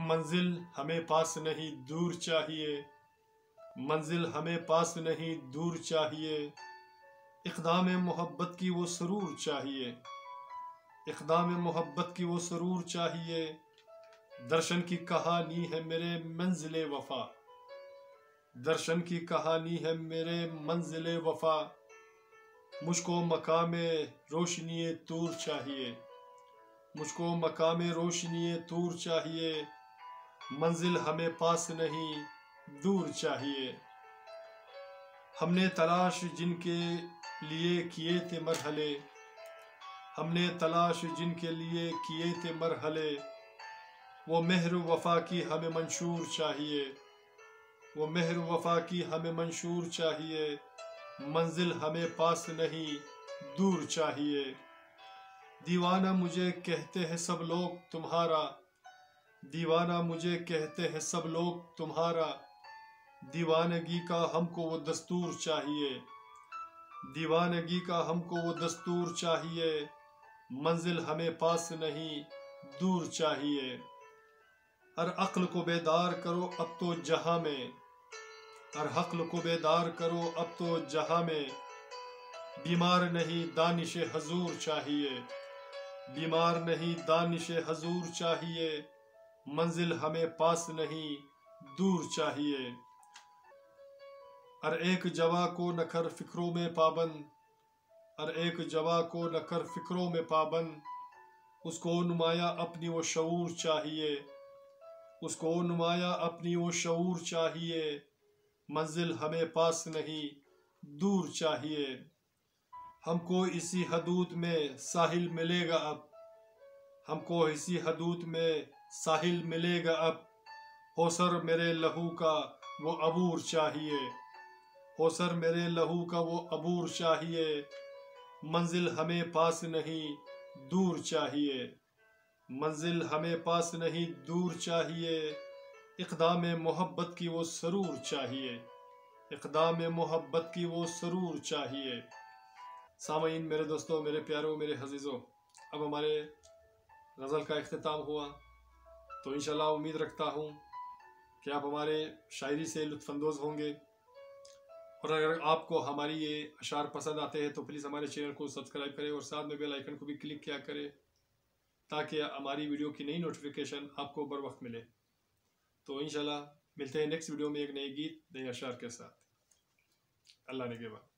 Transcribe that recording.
मंजिल हमें पास नहीं दूर चाहिए, मंजिल हमें पास नहीं दूर चाहिए। इक़दाम मोहब्बत की वो सरूर चाहिए, इक़दाम मोहब्बत की वो सरूर चाहिए। दर्शन की कहानी है मेरे मंजिले वफ़ा, दर्शन की कहानी है मेरे मंजिले वफ़ा। मुझको मकामे रोशनी तूर चाहिए, मुझको मकामे रोशनी तूर चाहिए। मंजिल हमें पास नहीं दूर चाहिए। हमने तलाश जिनके लिए किए थे मरहले, हमने तलाश जिनके लिए किए थे मरहले। वो मेहर वफ़ा की हमें मंशूर चाहिए, वो मेहर वफ़ा की हमें मंशूर चाहिए। मंजिल हमें पास नहीं दूर चाहिए। दीवाना मुझे कहते हैं सब लोग तुम्हारा, दीवाना मुझे कहते हैं सब लोग तुम्हारा। दीवानगी का हमको वो दस्तूर चाहिए, दीवानगी का हमको वो दस्तूर चाहिए। मंजिल हमें पास नहीं दूर चाहिए। हर अक्ल को बेदार करो अब तो जहां में, हर अक्ल को बेदार करो अब तो जहां में। बीमार नहीं दानिश हजूर चाहिए, बीमार नहीं दानिश हजूर चाहिए। मंजिल हमें पास नहीं दूर चाहिए। हर एक जवा को नखर फिक्रों में पाबंद, हर एक जवा को नखर फिक्रों में पाबंद। उसको नुमाया अपनी वो शऊर चाहिए, उसको नुमाया अपनी वो शऊर चाहिए। मंजिल हमें पास नहीं दूर चाहिए। हमको इसी हदूद में साहिल मिलेगा अब, हमको इसी हदूद में साहिल मिलेगा अब। होसर मेरे लहू का वो अबूर चाहिए, होसर मेरे लहू का वो अबूर चाहिए। मंजिल हमें पास नहीं दूर चाहिए, मंजिल हमें पास नहीं दूर चाहिए। इक़दाम मोहब्बत की वो सरूर चाहिए, इक़दाम मोहब्बत की वो सरूर चाहिए। सामईन, मेरे दोस्तों, मेरे प्यारों, मेरे अज़ीज़ों, अब हमारे गज़ल का इख्तिताम हुआ, तो इंशाल्लाह उम्मीद रखता हूँ कि आप हमारे शायरी से लुत्फ़अंदोज़ होंगे। और अगर आपको हमारी ये अशार पसंद आते हैं तो प्लीज़ हमारे चैनल को सब्सक्राइब करें और साथ में बेल आइकन को भी क्लिक किया करें, ताकि हमारी वीडियो की नई नोटिफिकेशन आपको बर वक्त मिले। तो इंशाल्लाह मिलते हैं नेक्स्ट वीडियो में एक नए गीत, नए अशार के साथ। अल्लाह ने के बाद।